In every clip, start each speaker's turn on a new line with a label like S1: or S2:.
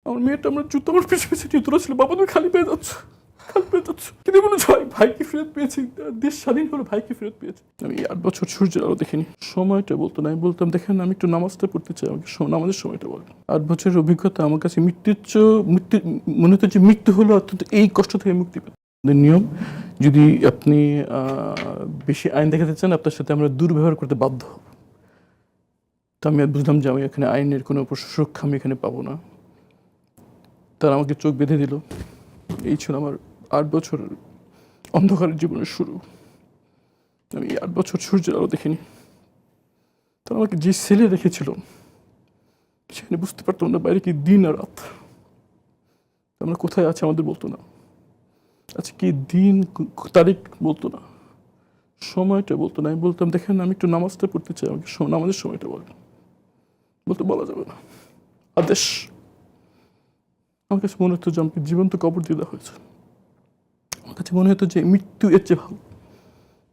S1: আমার মেয়েটা আমার জুতো আমার পিছু পিছু নিয়ে তোলা ছিল, বাবা তুমি খালি পেয়ে যাচ্ছ, খালি পেয়ে যাচ্ছ। কিন্তু মনে হয় ভাইকে ফেরত পেয়েছি, দেশ স্বাধীন হলো, ভাইকে ফেরত পেয়েছি। আমি 8 বছর সূর্যের আলো দেখিনি। সময়টা বলতো না, আমি বলতাম দেখেন আমি একটু নামাজটা পড়তে চাই, আমাকে নামাজের সময়টা বলেন। 8 বছরের অভিজ্ঞতা আমার কাছে মৃত্যু মনে হতো যে মৃত্যু হলো অত্যন্ত এই কষ্ট থেকে মুক্তি পেত। নিয়ম, যদি আপনি বেশি আইন দেখাতে চান আপনার সাথে আমরা দুর্ব্যবহার করতে বাধ্য হব। তো আমি বুঝলাম যে আমি এখানে আইনের কোনো সুরক্ষা আমি এখানে পাবো না। তারা আমাকে চোখ বেঁধে দিল। এই ছিল আমার 8 বছর অন্ধকারের জীবনের শুরু। আমি 8 বছর সূর্যের আলো দেখিনি। তারা আমাকে যে সেলে রেখেছিল সেখানে বুঝতে পারতাম না বাইরে কি দিন আর রাত। আমরা কোথায় আছি আমাদের বলতো না, আচ্ছা কি দিন তারিখ বলতো না, সময়টা বলতো না। আমি বলতাম দেখেন আমি একটু নামাজটা পড়তে চাই, আমাকে নামাজের সময়টা বলেন। বলতে বলা যাবে না, আদেশ। আমার কাছে মনে হতো যে আমাকে জীবন্ত কবর দিয়ে দেওয়া হয়েছে। আমার কাছে মনে হতো যে মৃত্যু এর চেয়ে ভালো।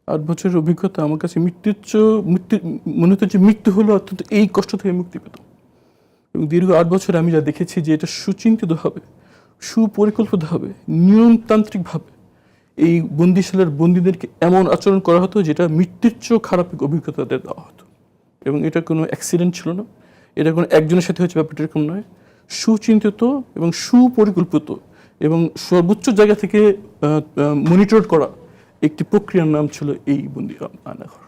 S1: 8 বছরের অভিজ্ঞতা আমার কাছে মৃত্যু মনে হতো যে মৃত্যু হলো অত্যন্ত এই কষ্ট থেকে মুক্তি পেত। এবং দীর্ঘ 8 বছরে আমি যা দেখেছি যে এটা সুচিন্তিতভাবে, সুপরিকল্পিতভাবে, নিয়মতান্ত্রিকভাবে এই বন্দিশালার বন্দীদেরকে এমন আচরণ করা হতো যেটা মৃত্যুর চেয়েও খারাপ অভিজ্ঞতা দেওয়া হতো। এবং এটা কোনো অ্যাক্সিডেন্ট ছিল না, এটা কোনো একজনের সাথে হচ্ছে ব্যাপারটা এরকম নয়। সুচিন্তিত এবং সুপরিকল্পিত এবং সর্বোচ্চ জায়গা থেকে মনিটর করা একটি প্রক্রিয়ার নাম ছিল এই বন্দি আয়নাঘর।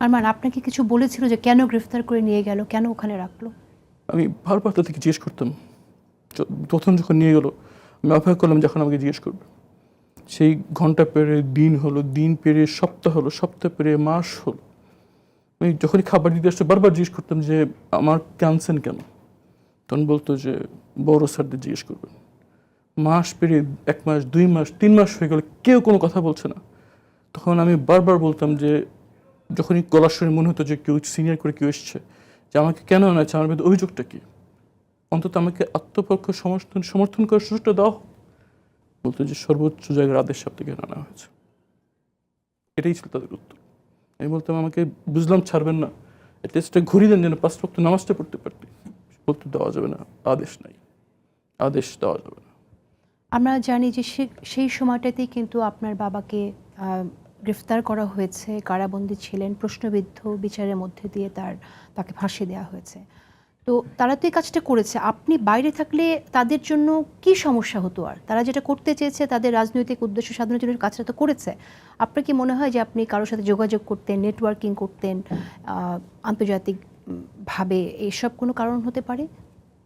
S2: আরমান আপনাকে কিছু বলেছিল যে কেন গ্রেফতার করে নিয়ে গেল, কেন ওখানে রাখলো?
S1: আমি বারবার তাদেরকে জিজ্ঞেস করতাম। প্রথম যখন নিয়ে গেল আমি অপেক্ষা করলাম যখন আমাকে জিজ্ঞেস করবে। সেই ঘন্টা পেরে দিন হলো, দিন পেরে সপ্তাহ হলো, সপ্তাহ পেরে মাস হলো। আমি যখনই খাবার দিতে আসতো বারবার জিজ্ঞেস করতাম যে আমার কাঁদছেন কেন। তখন বলতো যে বড় স্যারদের জিজ্ঞেস করবেন। মাস পেরিয়ে 1 মাস, 2 মাস, 3 মাস হয়ে গেল, কেউ কোনো কথা বলছে না। তখন আমি বারবার বলতাম যে যখনই গলার শুনে মনে হতো যে কেউ সিনিয়র করে কেউ এসছে, যে আমাকে কেন আনা হচ্ছে, আমার বিরুদ্ধে অভিযোগটা কি, অন্তত আমাকে আত্মপক্ষ সমর্থন করার সুযোগটা দাও। বলতো যে সর্বোচ্চ জায়গার আদেশ থেকে আনা হয়েছে। এটাই ছিল তাদের উত্তর। আমি বলতাম আমাকে বুঝলাম ছাড়বেন না, অ্যাটলিস্টটা ঘুরি দেন যেন 5 ওয়াক্ত নামাজটা পড়তে পারতি। বলতে দেওয়া যাবে না, আদেশ নাই, আদেশ দেওয়া যাবে না।
S2: আমরা জানি যে সেই সময়টাতেই কিন্তু আপনার বাবাকে গ্রেফতার করা হয়েছে, কারাবন্দী ছিলেন, প্রশ্নবিদ্ধ বিচারের মধ্যে দিয়ে তাকে ফাঁসি দেওয়া হয়েছে। তো তারা তো এই কাজটা করেছে, আপনি বাইরে থাকলে তাদের জন্য কি সমস্যা হতো? আর তারা যেটা করতে চেয়েছে তাদের রাজনৈতিক উদ্দেশ্য সাধনের জন্য কাজটা তো করেছে। আপনার কি মনে হয় যে আপনি কারোর সাথে যোগাযোগ করতেন, নেটওয়ার্কিং করতেন আন্তর্জাতিক ভাবে, এসব কোনো কারণ হতে পারে?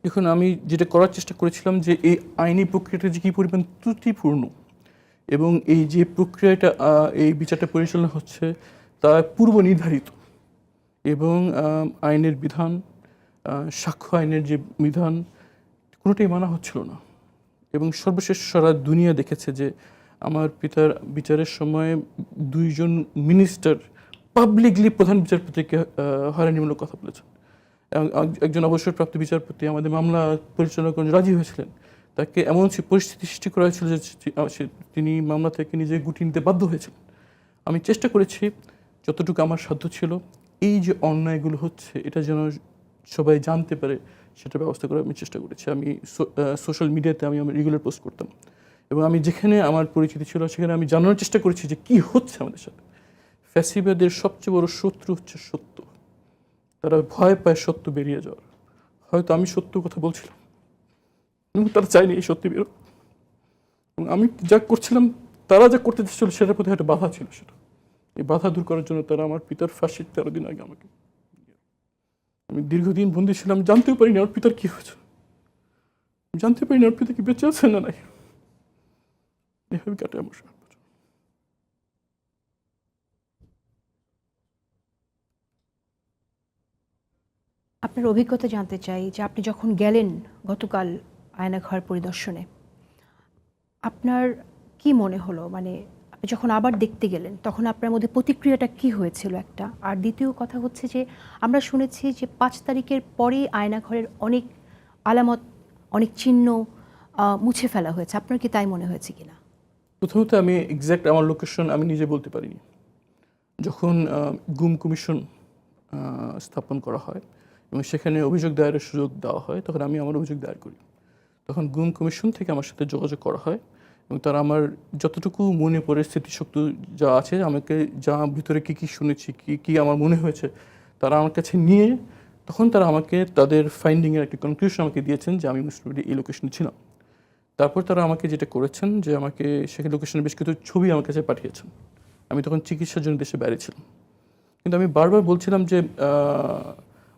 S1: এখন আমি যেটা করার চেষ্টা করেছিলাম যে এই আইনি প্রক্রিয়াটা যে কী পরিমাণ ত্রুটিপূর্ণ এবং এই যে প্রক্রিয়াটা এই বিচারটা পরিচালনা হচ্ছে তা পূর্ব নির্ধারিত এবং আইনের বিধান, সাক্ষ্য আইনের যে বিধান কোনোটাই মানা হচ্ছিল না। এবং সর্বশেষ সারা দুনিয়া দেখেছে যে আমার পিতার বিচারের সময় 2 জন মিনিস্টার পাবলিকলি প্রধান বিচারপতিকে হয়রানিমূলক কথা বলেছেন। একজন অবসরপ্রাপ্ত বিচারপতি আমাদের মামলা পরিচালনা করে রাজি হয়েছিলেন। তাকে এমন পরিস্থিতি সৃষ্টি করা হয়েছিল যে তিনি মামলা থেকে নিজে গুটিয়ে নিতে বাধ্য হয়েছিলেন। আমি চেষ্টা করেছি যতটুকু আমার সাধ্য ছিল এই যে অন্যায়গুলো হচ্ছে এটা যেন সবাই জানতে পারে সেটা ব্যবস্থা করার আমি চেষ্টা করেছি। আমি সোশ্যাল মিডিয়াতে আমি আমার রেগুলার পোস্ট করতাম এবং আমি যেখানে আমার পরিচিতি ছিল সেখানে আমি জানানোর চেষ্টা করেছি যে কী হচ্ছে আমাদের সাথে। ফ্যাসিবাদের সবচেয়ে বড় শত্রু হচ্ছে সত্য। তারা ভয় পায় সত্য বেরিয়ে যাওয়ার। হয়তো আমি সত্য কথা বলছিলাম এবং তারা চায়নি এই সত্যি বেরো। এবং আমি যা করছিলাম তারা যা করতে চেয়েছিল সেটার প্রতি একটা বাধা ছিল। সেটা এই বাধা দূর করার জন্য তারা আমার পিতার ফাঁসির 13 দিন আগে আমাকে, আমি দীর্ঘদিন বন্দী ছিলাম, জানতেও পারিনি আমার পিতার কি হয়েছে, জানতে পারিনি আমার পিতা কি বেঁচে আছেন না নাই। এভাবে কাটে আমার।
S2: আপনার অভিজ্ঞতা জানতে চাই যে আপনি যখন গেলেন গতকাল আয়নাঘর পরিদর্শনে, আপনার কি মনে হলো? মানে আপনি যখন আবার দেখতে গেলেন তখন আপনার মধ্যে প্রতিক্রিয়াটা কি হয়েছিল একটা? আর দ্বিতীয় কথা হচ্ছে যে আমরা শুনেছি যে 5 তারিখের পরেই আয়নাঘরের অনেক আলামত, অনেক চিহ্ন মুছে ফেলা হয়েছে। আপনার কি তাই মনে হয়েছে কিনা?
S1: প্রথমত আমি এক্স্যাক্ট আমার লোকেশন আমি নিজে বলতে পারিনি। যখন গুম কমিশন স্থাপন করা হয় এবং সেখানে অভিযোগ দায়েরের সুযোগ দেওয়া হয় তখন আমি আমার অভিযোগ দায়ের করি। তখন গুম কমিশন থেকে আমার সাথে যোগাযোগ করা হয় এবং তারা আমার যতটুকু মনে পড়ে স্মৃতিশক্তি যা আছে, আমাকে যা ভিতরে কী কী শুনেছি, কী কী আমার মনে হয়েছে, তারা আমার কাছে নিয়ে তখন তারা আমাকে তাদের ফাইন্ডিংয়ের একটি কনক্লুশন আমাকে দিয়েছেন যে আমি মুসলিম এই লোকেশনে ছিলাম। তারপর তারা আমাকে যেটা করেছেন যে আমাকে সেখানে লোকেশনের বেশ কিছু ছবি আমার কাছে পাঠিয়েছেন। আমি তখন চিকিৎসার জন্য দেশে বাইরে ছিলাম, কিন্তু আমি বারবার বলছিলাম যে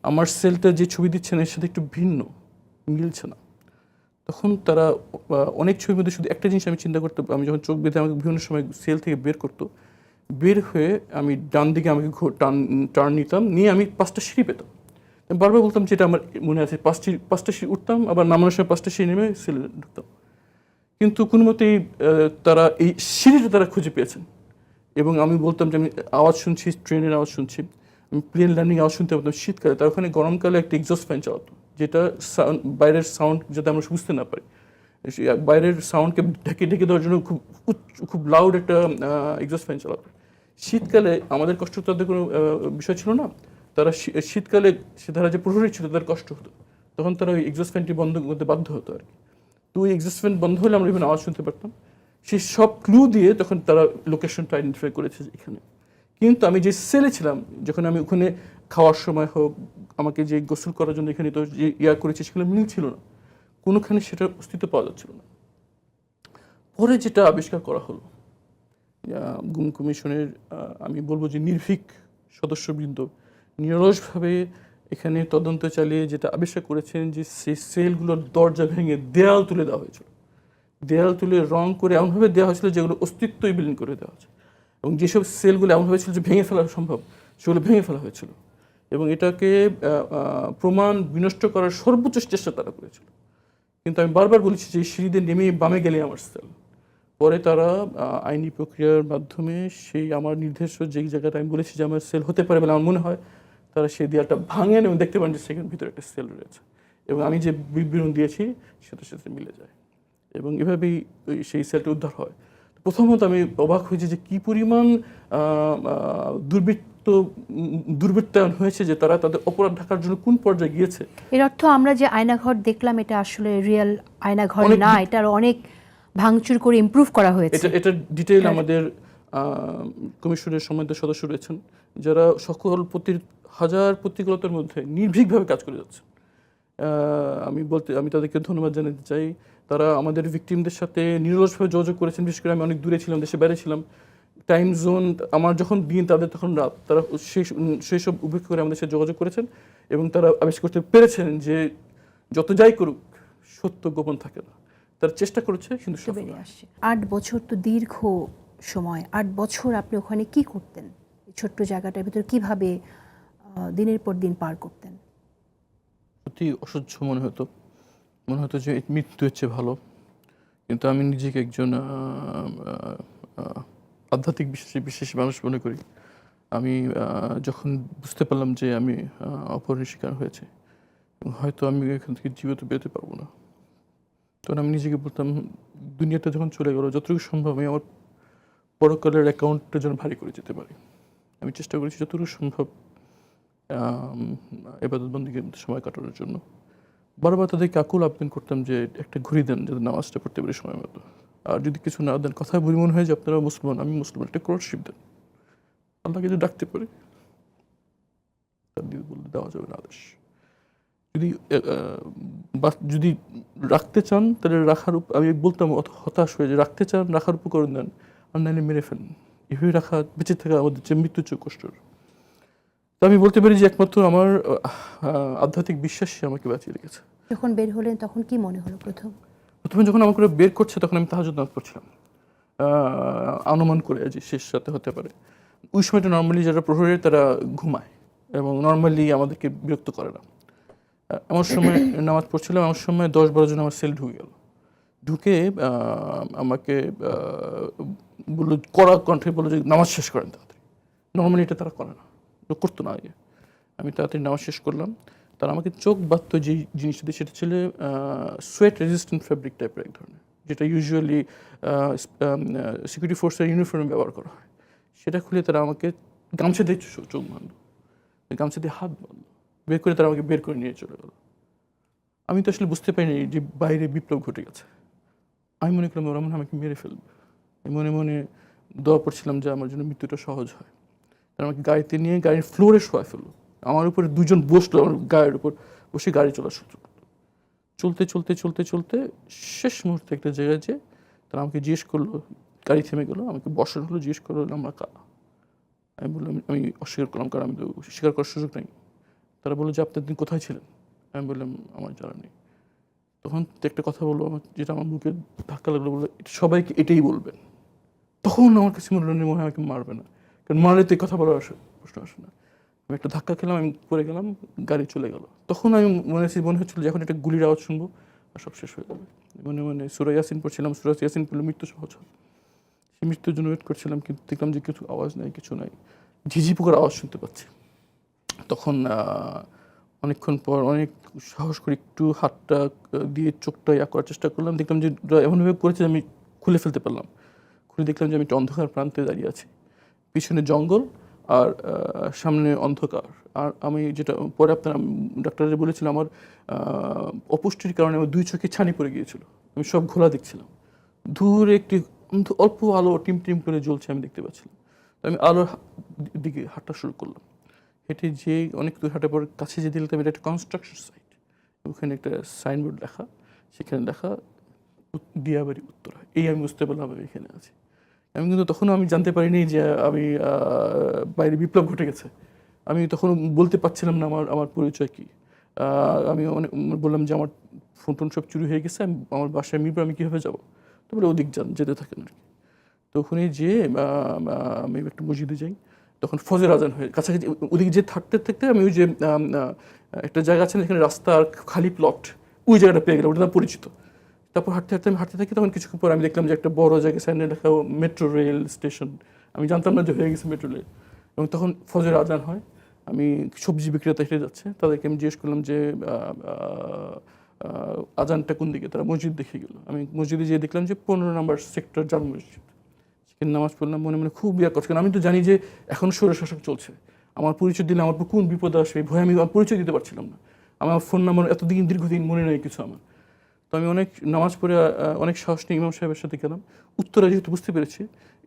S1: আমার সেলটা যে ছবি দিচ্ছেন এর সাথে একটু ভিন্ন, মিলছে না। তখন তারা অনেক ছবির মধ্যে শুধু একটা জিনিস আমি চিন্তা করতে, আমি যখন চোখ বেঁধে আমাকে বিভিন্ন সময় সেল থেকে বের করতো, বের হয়ে আমি ডান দিকে আমাকে টার্ন নিতাম, নিয়ে আমি 5টা সিঁড়ি পেতাম। আমি বারবার বলতাম যেটা আমার মনে আছে, 5টা সিঁড়ি উঠতাম, আবার নামানোর সময় 5টা সিঁড়ি নেমে সেলে ঢুকতাম। কিন্তু কোনো মতেই তারা এই সিঁড়িটা তারা খুঁজে পেয়েছেন এবং আমি বলতাম যে আমি আওয়াজ শুনছি, ট্রেনের আওয়াজ শুনছি, আমি প্লেন ল্যান্ডিং আওয়াজ শুনতে পারতাম শীতকালে। তার ওখানে গরমকালে একটা এক্সস্ট ফ্যান চালাতো, যেটা বাইরের সাউন্ড যাতে আমরা বুঝতে না পারি, বাইরের সাউন্ডকে ঢেকে ঢেকে দেওয়ার জন্য খুব লাউড একটা এক্সস্ট ফ্যান চালাতো। শীতকালে আমাদের কষ্ট তাদের কোনো বিষয় ছিল না। তারা শীতকালে তারা যে প্রহরী ছিল তাদের কষ্ট হতো, তখন তারা ওই এক্সস্ট ফ্যানটি বন্ধ করতে বাধ্য হতো আর কি। তো ওই এক্সস্ট ফ্যান বন্ধ হলে আমরা বিভিন্ন আওয়াজ শুনতে পারতাম। সেই সব ক্লু দিয়ে তখন তারা লোকেশনটা আইডেন্টিফাই করেছে এখানে। কিন্তু আমি যে সেলে ছিলাম, যখন আমি ওখানে খাওয়ার সময় হোক, আমাকে যে গোসল করার জন্য এখানে তো যে করেছে সেগুলো মিল ছিল না, কোনোখানে সেটার অস্তিত্ব পাওয়া যাচ্ছিল না। পরে যেটা আবিষ্কার করা হলো, গুম কমিশনের আমি বলবো যে নির্ভীক সদস্যবৃন্দ নিরলসভাবে এখানে তদন্ত চালিয়ে যেটা আবিষ্কার করেছেন যে সেই সেলগুলোর দরজা ভেঙে দেয়াল তুলে দেওয়া হয়েছিল, দেয়াল তুলে রং করে এমনভাবে দেওয়া হয়েছিল যেগুলো অস্তিত্বই বিলীন করে দেওয়া হয়েছে, এবং যেসব সেলগুলো এমনভাবে ছিল যে ভেঙে ফেলা সম্ভব সেগুলো ভেঙে ফেলা হয়েছিল, এবং এটাকে প্রমাণ বিনষ্ট করার সর্বোচ্চ চেষ্টা তারা করেছিল। কিন্তু আমি বারবার বলেছি যে সিঁড়িতে নেমে বামে গেলে আমার সেল। পরে তারা আইনি প্রক্রিয়ার মাধ্যমে সেই আমার নির্দেশ যেই জায়গাটা আমি বলেছি যে আমার সেল হতে পারে বলে আমার মনে হয়, তারা সেই দেয়ালটা ভাঙেন এবং দেখতে পান যে সেখানে ভিতরে একটা সেল রয়েছে, এবং আমি যে বিবরণ দিয়েছি সেটার সাথে মিলে যায়, এবং এভাবেই সেই সেলটা উদ্ধার হয়। প্রথমত আমি অবাক হয়েছি যে কী পরিমাণ দুর্বৃত্তায়ন হয়েছে, যে তারা তাদের অপরাধ ঢাকার জন্য কোন পর্যায়ে গিয়েছে।
S2: এর অর্থ আমরা যে আয়নাঘর দেখলাম এটা আসলে রিয়েল আয়নাঘর না, এটার অনেক ভাঙচুর করে ইমপ্রুভ করা হয়েছে।
S1: এটা ডিটেইল আমাদের কমিশনের সম্মানিত সদস্য রয়েছেন, যারা সকল হাজার প্রতিকূলতার মধ্যে নির্ভীকভাবে কাজ করে যাচ্ছে। আমি তাদেরকে ধন্যবাদ জানাতে চাই। তারা আমাদের ভিকটিমদের সাথে নিরলসভাবে যোগাযোগ করেছেন। বিশেষ করে আমি অনেক দূরে ছিলাম, দেশে বাইরে ছিলাম, টাইম জোন আমার যখন দিন তাদের তখন রাত, তারা সেই সব উপেক্ষা করে আমাদের সাথে যোগাযোগ করেছেন, এবং তারা আবিষ্কার করতে পেরেছেন যে যত যাই করুক সত্য গোপন থাকে না। তারা চেষ্টা করেছে কিন্তু
S2: বেরিয়ে আসছে। 8 বছর তো দীর্ঘ সময়। 8 বছর আপনি ওখানে কি করতেন? এই ছোট্ট জায়গাটার ভিতর কিভাবে দিনের পর দিন পার করতেন?
S1: অতি অসহ্য মনে হতো যে মৃত্যু হচ্ছে ভালো। কিন্তু আমি নিজেকে একজন আধ্যাত্মিক বিশ্বাসী মানুষ মনে করি। আমি যখন বুঝতে পারলাম যে আমি অপহরণের শিকার হয়েছে এবং হয়তো আমি এখান থেকে জীবিত বেরোতে পারবো না, তখন আমি নিজেকে বলতাম দুনিয়াটা যখন চলে গেল, যতটুকু সম্ভব আমি আমার পরকালের অ্যাকাউন্টটা যেন ভারী করে যেতে পারি। আমি চেষ্টা করেছি যতটুকু সম্ভব ইবাদত বন্দেগীর মধ্যে সময় কাটানোর জন্য। বারবার তাদেরকে আকুল আবেদন করতাম যে একটা ঘড়ি দেন যাতে নামাজটা পড়তে পারি সময় মতো, আর যদি কিছু না দেন, কথা বলি মনে হয় যে আপনারা মুসলমান, আমি মুসলমান, একটা ক্রোশশিপ দেন, আল্লাহকে যদি ডাকতে পারি। তার বলতে দেওয়া যাবে না আদেশ। যদি রাখতে চান তাহলে আমি বলতাম অত হতাশ হয়ে যে রাখতে চান রাখার উপকরণ দেন, আর নাইলে মেরে ফেলেন। এভাবে রাখা, বেঁচে থাকা আমাদের যে মৃত্যুর চেয়ে কষ্ট। তো আমি বলতে পারি যে একমাত্র আমার আধ্যাত্মিক বিশ্বাসই আমাকে বাঁচিয়ে রেখেছে।
S2: যখন বের হলেন তখন কি মনে হলো?
S1: প্রথমে যখন আমাকে বের করছে তখন আমি তাহাজ্জুদ নামাজ পড়ছিলাম, অনুমান করে যে শেষ রাতে হতে পারে। ওই সময়টা নর্মালি যারা প্রহরী তারা ঘুমায় এবং নর্মালি আমাদেরকে বিরক্ত করে না। আমার সময় নামাজ পড়ছিলাম, আমার সময় 10-12 জন আমার সেল ঢুকে গেল। ঢুকে আমাকে বললো, কড়া কণ্ঠে বললো যে নামাজ শেষ করেন তাড়াতাড়ি। নর্মালি এটা তারা করে না, করতো না আগে। আমি তাড়াতাড়ি নামাজ শেষ করলাম। তারা আমাকে চোখ বাঁধত যে জিনিসটা দিয়ে, সেটা ছিল সোয়েট রেজিস্ট্যান্ট ফ্যাব্রিক টাইপের এক ধরনের, যেটা ইউজুয়ালি সিকিউরিটি ফোর্সের ইউনিফর্মে ব্যবহার করা হয়। সেটা খুলে তারা আমাকে গামছা দিয়ে চোখ বাঁধল, গামছা দিয়ে হাত বাঁধল, বের করে তারা আমাকে বের করে নিয়ে চলে গেল। আমি তো আসলে বুঝতে পারিনি যে বাইরে বিপ্লব ঘটে গেছে। আমি মনে করলাম ওরা মনে হয় আমাকে মেরে ফেলবে। আমি মনে মনে দোয়া পড়ছিলাম যে আমার জন্য মৃত্যুটা সহজ হয়। তারা আমাকে গাড়িতে নিয়ে গাড়ির ফ্লোরে শোয়া ফেললো, আমার উপরে দুজন বসলো, আমার গায়ের উপর বসে গাড়ি চলা শুরু করলো। চলতে চলতে চলতে চলতে শেষ মুহূর্তে একটা জায়গায় যে তারা আমাকে জিজ্ঞেস করলো, গাড়ি থেমে গেলো, আমাকে বসানো হলো, জিজ্ঞেস করলো আমরা কারা। আমি বললাম, আমি অস্বীকার করলাম, কারণ আমি তো স্বীকার করার সুযোগ নেই। তারা বললো যে আপনি দিন কোথায় ছিলেন। আমি বললাম আমার জানা নেই। তখন একটা কথা বললো আমার, যেটা আমার মুখে ধাক্কা লাগলো, বললো সবাইকে এটাই বলবেন। তখন আমার কাছে মনে হলো মনে হয় আমাকে মারবে না, কারণ মারলে তো এই কথা বলার প্রশ্ন আসে না। আমি একটা ধাক্কা খেলাম, আমি পড়ে গেলাম, গাড়ি চলে গেল। তখন আমি মনে হচ্ছিল যখন একটা গুলির আওয়াজ শুনবো আর সব শেষ হয়ে যাবে। সূরা ইয়াসিন পড়ছিলাম, সূরা ইয়াসিন পড়লে মৃত্যু সহজ হয়। সেই মৃত্যুর জন্য ওয়েট করছিলাম, কিন্তু দেখলাম যে কিছু আওয়াজ নাই, কিছু নাই, ঝিঝি পোকার আওয়াজ শুনতে পাচ্ছি। তখন অনেকক্ষণ পর অনেক সাহস করে একটু হাতটা দিয়ে চোখটা করার চেষ্টা করলাম, দেখলাম যে এমনভাবে করেছে আমি খুলে ফেলতে পারলাম। খুলে দেখলাম যে আমি একটা অন্ধকার প্রান্তে দাঁড়িয়ে আছি, পিছনে জঙ্গল আর সামনে অন্ধকার। আর আমি যেটা পরে আপনার ডাক্তাররা বলেছিল, আমার অপুষ্টির কারণে আমার 2 চোখে ছানি পড়ে গিয়েছিল, আমি সব ঘোলা দেখছিলাম। দূরে একটি অল্প আলো টিম টিম করে জ্বলছে, আমি দেখতে পাচ্ছিলাম। তো আমি আলোর দিকে হাঁটা শুরু করলাম। হেঁটে যে অনেক দূর হাঁটার পর কাছে যে দেখলাম এটা একটা কনস্ট্রাকশন সাইট। ওখানে একটা সাইনবোর্ড লেখা, সেখানে লেখা দিয়াবাড়ি উত্তরা। এই আমি বুঝতে পারলাম আমি এখানে আছি। আমি কিন্তু তখনও আমি জানতে পারিনি যে আমি বাইরে বিপ্লব ঘটে গেছে। আমি তখন বলতে পারছিলাম না আমার পরিচয় কী। আমি অনেক বললাম যে আমার ফোন টোন সব চুরি হয়ে গেছে, আমার বাসায় মিরপুর, আমি কীভাবে যাবো। তারপরে ওদিক যেতে থাকেন আর কি। তো ওখানে যেয়ে আমি একটা মসজিদে যাই, তখন ফজর আজান হয়ে কাছাকাছি। ওদিকে যে থাকতে থাকতে আমি ওই যে একটা জায়গা আছে এখানে রাস্তা আর খালি প্লট, ওই জায়গাটা পেয়ে গেলাম, ওটা না পরিচিত। তারপর হাঁটতে হাঁটতে আমি হাঁটতে থাকি, তখন কিছুক্ষণ পর আমি দেখলাম যে একটা বড় জায়গায় সাইনে লেখা মেট্রো রেল স্টেশন। আমি জানতাম না যে হয়ে গেছে মেট্রো রেল। এবং তখন ফজর আজান হয়, আমি সবজি বিক্রেতা হেঁটে যাচ্ছে, তাদেরকে আমি জিজ্ঞেস করলাম যে আজানটা কোন দিকে। তারা মসজিদ দেখে গেল। আমি মসজিদে যেয়ে দেখলাম যে 15 নম্বর সেক্টর জামে মসজিদ। সেখানে নামাজ পড়লাম, মনে মনে খুব করছে, কারণ আমি তো জানি যে এখন স্বৈরশাসক চলছে। আমার পরিচয় দিলে আমার কোন বিপদ আসবে, এই ভয়ে আমি পরিচয় দিতে পারছিলাম না। আমার ফোন নাম্বার এতদিন দীর্ঘদিন মনে নেই কিছু আমার। তো আমি অনেক নামাজ পড়ে অনেক সাহস নিয়ে ইমাম সাহেবের সাথে গেলাম। উত্তরা যেহেতু বুঝতে পেরেছি,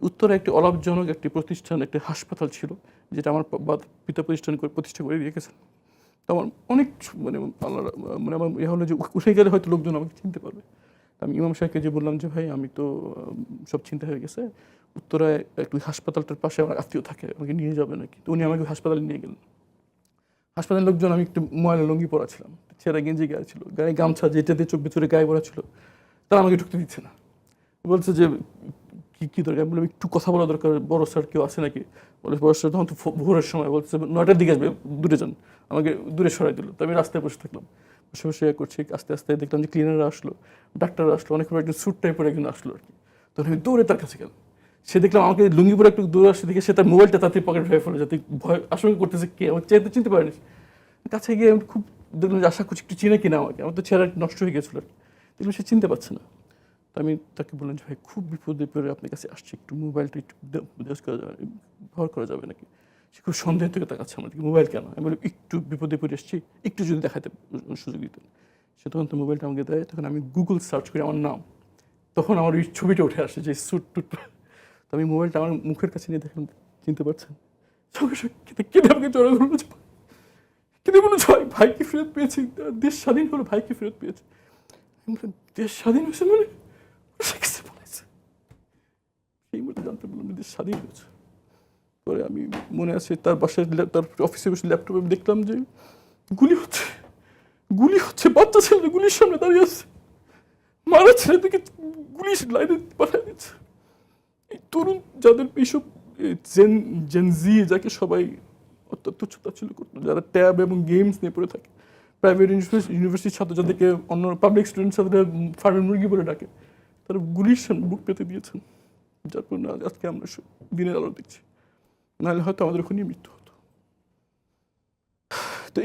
S1: উত্তরা একটি অলাভজনক একটি প্রতিষ্ঠান, একটি হাসপাতাল ছিল, যেটা আমার পিতা প্রতিষ্ঠা করে রেখেছেন। তো আমার অনেক আল্লাহ আমার হলো যে উঠে গেলে হয়তো লোকজন আমাকে চিনতে পারবে। আমি ইমাম সাহেবকে যে বললাম যে ভাই আমি তো সব চিন্তা হয়ে গেছে, উত্তরায় একটু হাসপাতালটার পাশে আমার আত্মীয় থাকে, আমাকে নিয়ে যাবে নাকি। তো উনি আমাকে হাসপাতালে নিয়ে গেলেন। হাসপাতালের লোকজন, আমি একটু ময়লা লুঙ্গি পরা ছিলাম, ছেঁড়া গেঞ্জি গায়ে ছিল, গায়ে গামছা যেটাতে চোখ ভিতরে গায়ে পড়া ছিল, তারা আমাকে ঢুকতে দিচ্ছে না। বলছে যে কী দরকার। বললাম একটু কথা বলা দরকার, বড় স্যার কেউ আছে নাকি। বলে বড় স্যার তখন তো ভোরের সময়, বলছে 9টার দিকে আসবে, দূরে যান। আমাকে দূরে সরাই দিল। তো আমি রাস্তায় বসে থাকলাম, বসে বসে করছি। আস্তে আস্তে দেখলাম যে ক্লিনাররা আসলো, ডাক্তাররা আসলো, অনেক একজন স্যুট টাইপের একজন আসলো আর কি। তখন আমি দৌড়ে তার কাছে গেলাম। সে দেখলাম আমাকে লুঙ্গি পরে একটু দূরে আসতে দেখে সে তার মোবাইলটা তাতে পকেট ভেবে ফেলে, যাতে ভয় আশঙ্কা করতেছে কে, আমাকে চিনতে পারেনি। কাছে গিয়ে আমি খুব দেখলাম যে আশা করছি একটু চিনে কিনা আমাকে, আমার তো চেহারা নষ্ট হয়ে গেছিলো আর কি। দেখলাম সে চিনতে পারছে না। তো আমি তাকে বললাম যে ভাই খুব বিপদে পড়ে আপনার কাছে আসছি, একটু মোবাইলটা একটু ব্যবহার করা যাবে নাকি। সে খুব সন্দেহ থেকে তাকাচ্ছে আমার দিকে, মোবাইল কেন। আমি বললাম একটু বিপদে পড়ে এসেছি, একটু যদি দেখাতে সুযোগ দিতেন। সে তখন তো মোবাইলটা আমাকে দেয়। তখন আমি গুগল সার্চ করি আমার নাম, তখন আমার ওই ছবিটা উঠে আসে যে স্যুট টুট। তো আমি মোবাইলটা আমার মুখের কাছে নিয়ে দেখলাম, চিনতে পারছেন। সঙ্গে সঙ্গে কেটে আমাকে জড়া করলো, কিন্তু মনে হয় ভাইকে ফেরত পেয়েছি, দেশ স্বাধীন হলো, ভাইকে ফেরত পেয়েছি। দেশ স্বাধীন হয়েছে মানে বলেছে, সেই মধ্যে জানতে পারলাম দেশ স্বাধীন হয়েছে। পরে আমি মনে আছে তার বাসায়, তার অফিসে বসে ল্যাপটপে আমি দেখলাম যে গুলি হচ্ছে, গুলি হচ্ছে, বাচ্চা ছেলে গুলির সামনে দাঁড়িয়ে আছে, মারা ছেলেদেরকে গুলির লাইনে পাঠিয়ে দিচ্ছে। এই তরুণ যাদের এইসব জেনজি, যাকে সবাই অত্যন্ত ছোটাছুলি করতো, যারা ট্যাব এবং গেমস নিয়ে পড়ে থাকে, প্রাইভেট ইউনিভার্সিটির ছাত্র যাদেরকে অন্য পাবলিক স্টুডেন্ট সাথে ফার্মের মুরগি বলে ডাকে, তারা গুলির সামনে বুক পেতে দিয়েছেন, যার পর আজকে আমরা দিনের আলো দেখছি। নাহলে হয়তো আমাদের ওখানেই মৃত্যু হতো। তো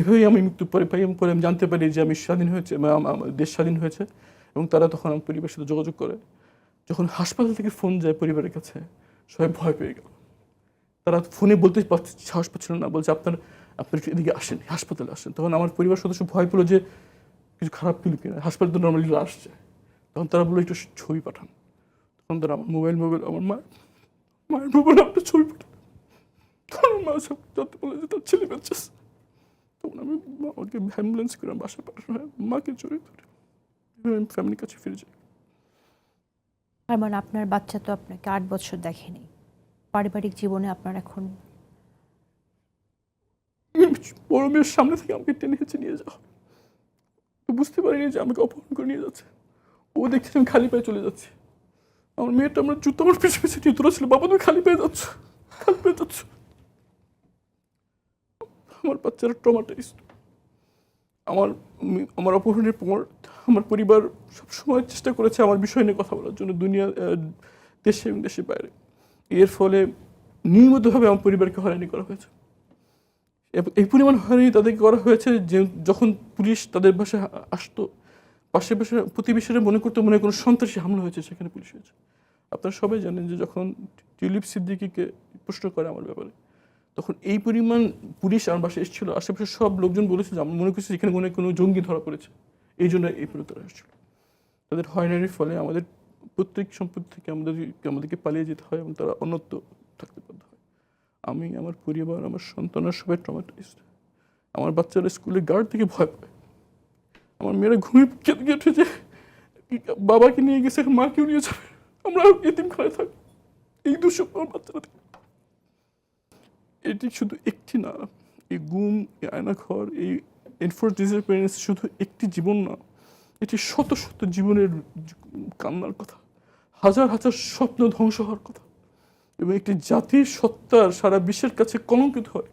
S1: এভাবেই আমি মৃত্যু পরে পাই। পরে আমি জানতে পারি যে আমি স্বাধীন হয়েছে, দেশ স্বাধীন হয়েছে। এবং তারা তখন আমার পরিবারের সাথে যোগাযোগ করে। যখন হাসপাতাল থেকে ফোন যায় পরিবারের কাছে, সবাই ভয় পেয়ে গেল। তারা ফোনে বলতে সাহস পাচ্ছিল না, বলছে আপনার এদিকে আসেন, হাসপাতালে আসেন। তখন আমার পরিবার সদস্য ভয় পেলো যে কিছু খারাপ ফিল কিনা, হাসপাতালে নর্মালি আসছে, তখন তারা বলে একটু ছবি পাঠান। তখন তারা আমার মোবাইল আমার মায়ের মোবাইলে একটা ছবি পাঠান। তখন মা সব জানতে বলে যে তার ছেলে বেঁচে আছে। তখন আমি আমাকে অ্যাম্বুলেন্স করে বাসায় পাঠানো হয়, মাকে জড়িয়ে ধরে আমি ফ্যামিলির কাছে ফিরে যাই।
S2: তার মানে আপনার বাচ্চা তো আপনাকে 8 বছর দেখেনি, পারিবারিক জীবনে আপনার এখন
S1: বড় মেয়ের সামনে থেকে আমাকে টেনে হেঁচে নিয়ে যাওয়া, তো বুঝতে পারিনি যে আমাকে অপহরণ করে নিয়ে যাচ্ছে। ও দেখছি আমি খালি পায়ে চলে যাচ্ছি, আমার মেয়েটা আমার জুতো আমার পিছু পিছু নিয়ে দৌড়াচ্ছিল, বাবা তুমি খালি পেয়ে যাচ্ছ, খালি পেয়ে যাচ্ছ। আমার বাচ্চারা ট্রমাটাইজড। আমার অপহরণের পর আমার পরিবার সবসময় চেষ্টা করেছে আমার বিষয় নিয়ে কথা বলার জন্য, দুনিয়া দেশে এবং দেশের বাইরে। এর ফলে নিয়মিতভাবে আমার পরিবারকে হয়রানি করা হয়েছে। এই পরিমাণ হয়রানি তাদেরকে করা হয়েছে যে যখন পুলিশ তাদের বাসায় আসতো, পাশে পাশে প্রতিবেশীরা মনে করতো মনে হয় কোনো সন্ত্রাসী হামলা হয়েছে, সেখানে পুলিশ হয়েছে। আপনারা সবাই জানেন যে যখন টিউলিপ সিদ্দিকীকে প্রশ্ন করে আমার ব্যাপারে, তখন এই পরিমাণ পুলিশ আমার বাসায় এসেছিল, আশেপাশে সব লোকজন বলেছে যে আমরা মনে করছি এখানে মনে হয় কোনো জঙ্গি ধরা পড়েছে, এই জন্য এই পর্যন্ত আসছিল। তাদের হয়রানির ফলে আমাদের প্রত্যেক সম্পত্তি থেকে আমাদেরকে পালিয়ে যেতে হয় এবং তারা অন্যত্র থাকতে বাধ্য হয়। আমি, আমার পরিবার, আমার সন্তানরা সবাই ট্রমাটাইজড। আমার বাচ্চারা স্কুলে গার্ড থেকে ভয় পায়, আমার মেয়েরা ঘুমিয়ে কেঁদে উঠে যে বাবাকে নিয়ে গেছে, মাকেও নিয়ে যাবে, আমরা এতিমখানায় থাকি। এই দুঃস্বপ্ন আমার বাচ্চারা থাকে। এটি শুধু একটি না, এই গুম, এই আয়নাঘর, এই এনফোর্স ডিসঅ্যাপিয়ারেন্স শুধু একটি জীবন না, এটি শত শত জীবনের কান্নার কথা, হাজার হাজার স্বপ্ন ধ্বংস হওয়ার কথা, এবং একটি জাতির সত্তার সারা বিশ্বের কাছে কলঙ্কিত হয়।